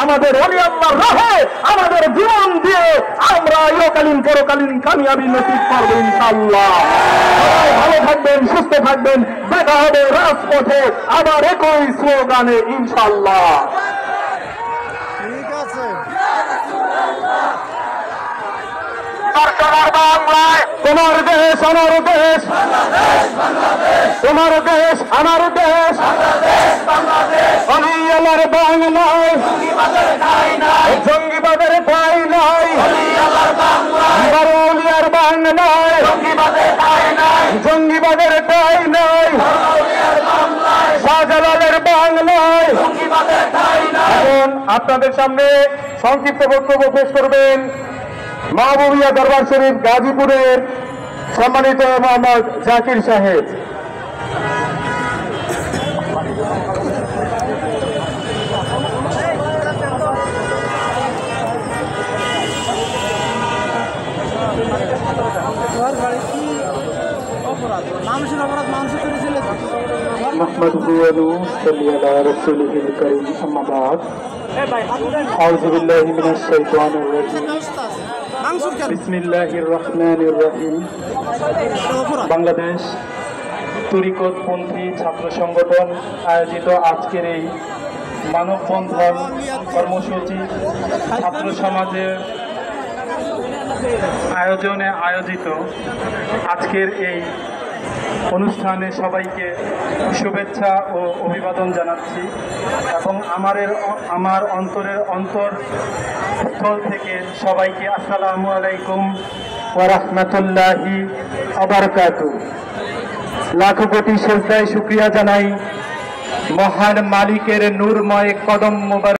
আমাদের ওলি আল্লাহর রাহে আমাদের জীবন দিয়ে আমরা ইহকালীন পরকালীন কামিয়াবি নসিব করব ইনশাআল্লাহ। সবাই ভালো থাকবেন, সুস্থ থাকবেন। দেখা হবে রাজপথে আবার একই স্লোগানে ইনশাআল্লাহ। ঠিক আছে। তোমার দেশ আমার দেশ, তোমার দেশ আমার দেশ, আমি আমার বাংলায় জঙ্গিবাদের ঠাই নাই, বারুলিয়ার বাংলায় জঙ্গিবাদের ঠাই নাই, শাহজালালের বাংলায়। এখন আপনাদের সামনে সংক্ষিপ্ত বক্তব্য পেশ করবেন মাহবুবিয়া দরবার শরীফ গাজীপুরের সম্মানিত মোহাম্মদ জাকির সাহেব। মানুষের অপরাধ মানুষের করেছিল। نحمده ونصلي على رسوله الكريم أما بعد أعوذ بالله من الشيطان الرجيم بسم الله الرحمن الرحيم। বাংলাদেশ তরিকতপন্থী ছাত্র সংগঠন আয়োজিত আজকের এই মানববন্ধন কর্মসূচি ছাত্র সমাজের আয়োজনে আয়োজিত আজকের এই অনুষ্ঠানে সবাইকে শুভেচ্ছা ও অভিবাদন জানাচ্ছি এবং আমার অন্তরের অন্তরস্থল থেকে সবাইকে আসসালামু আলাইকুম ওয়া রাহমাতুল্লাহি ওয়া বারাকাতুহু। লাখো কোটি সেজদায় শুকরিয়া জানাই মহান মালিকের নূরময় কদম মোবারক